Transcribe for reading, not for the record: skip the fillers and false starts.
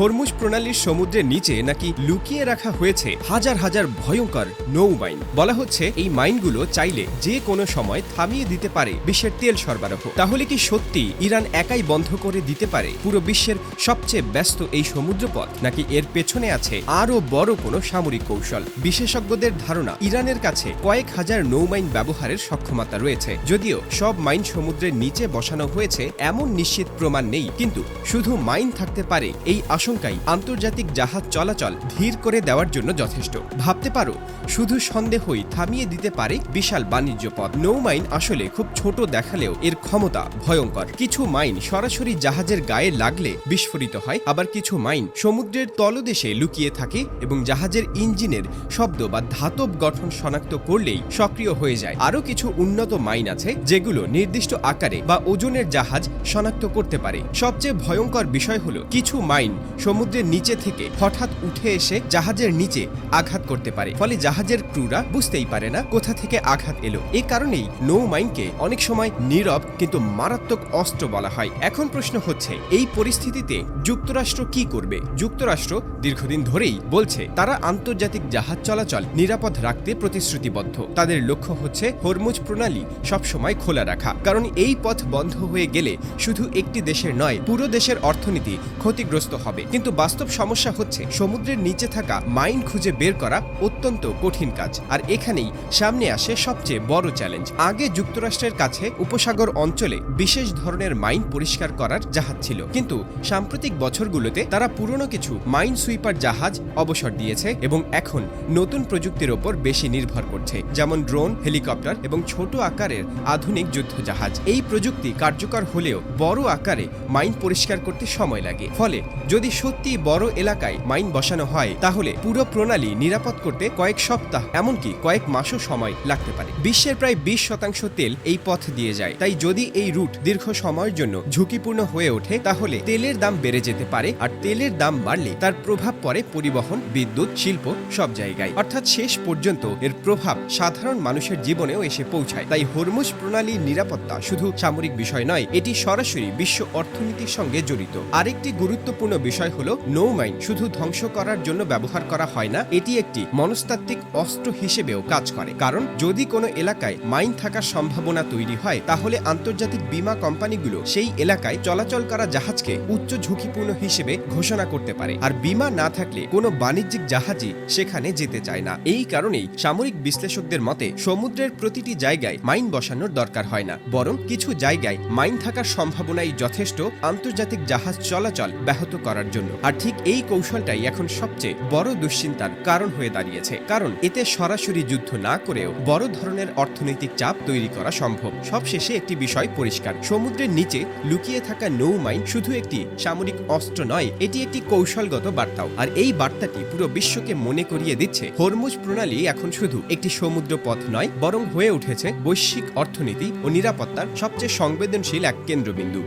Hormuz প্রণালীর সমুদ্রের নিচে নাকি লুকিয়ে রাখা হয়েছে হাজার হাজার ভয়ঙ্কর নৌ মাইন। বলা হচ্ছে এই মাইনগুলো চাইলে যে কোনো সময় থামিয়ে দিতে পারে বিশ্বের তেল সরবরাহ। তাহলে কি সত্যি ইরান একাই বন্ধ করে দিতে পারে পুরো বিশ্বের সবচেয়ে ব্যস্ত এই সমুদ্রপথ, নাকি এর পেছনে আছে আরও বড় কোনো সামরিক কৌশল? বিশেষজ্ঞদের ধারণা ইরানের কাছে কয়েক হাজার নৌমাইন ব্যবহারের সক্ষমতা রয়েছে। যদিও সব মাইন সমুদ্রের নিচে বসানো হয়েছে এমন নিশ্চিত প্রমাণ নেই, কিন্তু শুধু মাইন থাকতে পারে এই আশঙ্কাই আন্তর্জাতিক জাহাজ চলাচল ধীর করে দেওয়ার জন্য যথেষ্ট। ভাবতে পারো, শুধু সন্দেহই থামিয়ে দিতে পারে বিশাল বাণিজ্য পথ। নৌমাইন আসলে খুব ছোট দেখালেও এর ক্ষমতা ভয়ঙ্কর। কিছু মাইন সরাসরি জাহাজের গায়ে লাগলে বিস্ফোরিত হয়, আবার কিছু মাইন সমুদ্রের তলদেশে লুকিয়ে থাকে এবং জাহাজের ইঞ্জিনের শব্দ বা ধাতব গঠন শনাক্ত করলেই সক্রিয় হয়ে যায়। আরও কিছু উন্নত মাইন আছে যেগুলো নির্দিষ্ট আকারে বা ওজনের জাহাজ শনাক্ত করতে পারে। সবচেয়ে ভয়ঙ্কর বিষয় হলো কিছু মাইন সমুদ্রের নিচে থেকে হঠাৎ উঠে এসে জাহাজের নিচে আঘাত করতে পারে, ফলে জাহাজের ক্রুরা বুঝতেই পারে না কোথা থেকে আঘাত এলো। এ কারণেই নৌ মাইনকে অনেক সময় নীরব কিন্তু মারাত্মক অস্ত্র বলা হয়। এখন প্রশ্ন হচ্ছে, এই পরিস্থিতিতে যুক্তরাষ্ট্র কি করবে? যুক্তরাষ্ট্র দীর্ঘদিন ধরেই বলছে তারা আন্তর্জাতিক জাহাজ চলাচল নিরাপদ রাখতে প্রতিশ্রুতিবদ্ধ। তাদের লক্ষ্য হচ্ছে হরমুজ প্রণালী সবসময় খোলা রাখা, কারণ এই পথ বন্ধ হয়ে গেলে শুধু একটি দেশের নয়, পুরো দেশের অর্থনীতি ক্ষতিগ্রস্ত হবে। কিন্তু বাস্তব সমস্যা হচ্ছে সমুদ্রের নিচে থাকা মাইন খুঁজে বের করা অত্যন্ত কঠিন কাজ। আর এখানেই সামনে আসে সবচেয়ে বড় চ্যালেঞ্জ। আগে যুক্তরাষ্ট্রের কাছে উপসাগর অঞ্চলে বিশেষ ধরনের মাইন পরিষ্কার করার জাহাজ ছিল, কিন্তু সাম্প্রতিক বছরগুলোতে তারা পুরনো কিছু মাইন সুইপার জাহাজ অবসর দিয়েছে এবং এখন নতুন প্রযুক্তির ওপর বেশি নির্ভর করছে, যেমন ড্রোন, হেলিকপ্টার এবং ছোট আকারের আধুনিক যুদ্ধ জাহাজ। এই প্রযুক্তি কার্যকর হলেও বড় আকারে মাইন পরিষ্কার করতে সময় লাগে। ফলে যদি সত্যি বড় এলাকায় মাইন বসানো হয়, তাহলে পুরো প্রণালী নিরাপদ করতে কয়েক সপ্তাহ এমনকি কয়েক মাসও সময় লাগতে পারে। বিশ্বের প্রায় 20% তেল এই পথ দিয়ে যায়, তাই যদি এই রুট দীর্ঘ সময়ের জন্য ঝুঁকিপূর্ণ হয়ে ওঠে, তাহলে তেলের দাম বেড়ে যেতে পারে। আর তেলের দাম বাড়লে তার প্রভাব পড়ে পরিবহন, বিদ্যুৎ, শিল্প সব জায়গায়। অর্থাৎ শেষ পর্যন্ত এর প্রভাব সাধারণ মানুষের জীবনেও এসে পৌঁছায়। তাই হরমুজ প্রণালীর নিরাপত্তা শুধু সামরিক বিষয় নয়, এটি সরাসরি বিশ্ব অর্থনীতির সঙ্গে জড়িত। আরেকটি গুরুত্বপূর্ণ বিষয় হলো, নৌমাইন শুধু ধ্বংস করার জন্য ব্যবহার করা হয় না, এটি একটি মনস্তাত্ত্বিক অস্ত্র হিসেবেও কাজ করে। কারণ যদি কোনো এলাকায় মাইন থাকার সম্ভাবনা তৈরি হয়, তাহলে আন্তর্জাতিক বীমা কোম্পানিগুলো সেই এলাকায় চলাচল করা জাহাজকে উচ্চ ঝুঁকিপূর্ণ হিসেবে ঘোষণা করতে পারে। আর বীমা না থাকলে কোনো বাণিজ্যিক জাহাজই সেখানে যেতে চায় না। এই কারণেই সামরিক বিশ্লেষকদের মতে সমুদ্রের প্রতিটি জায়গায় মাইন বসানোর দরকার হয় না, বরং কিছু জায়গায় মাইন থাকার সম্ভাবনাই যথেষ্ট আন্তর্জাতিক জাহাজ চলাচল ব্যাহত করার জন্য। আর ঠিক এই কৌশলটাই এখন সবচেয়ে বড় দুশ্চিন্তার কারণ হয়ে দাঁড়িয়েছে, কারণ এতে সরাসরি যুদ্ধ না করেও বড় ধরনের অর্থনৈতিক চাপ তৈরি করা সম্ভব। সবশেষে একটি বিষয় পরিষ্কার, সমুদ্রের নিচে লুকিয়ে থাকা নৌ মাইন শুধু একটি সামরিক অস্ত্র নয়, এটি একটি কৌশলগত বার্তাও। আর এই বার্তাটি পুরো বিশ্বকে মনে করিয়ে দিচ্ছে, হরমুজ প্রণালী এখন শুধু একটি সমুদ্র পথ নয়, বরং হয়ে উঠেছে বৈশ্বিক অর্থনীতি ও নিরাপত্তার সবচেয়ে সংবেদনশীল এক কেন্দ্রবিন্দু।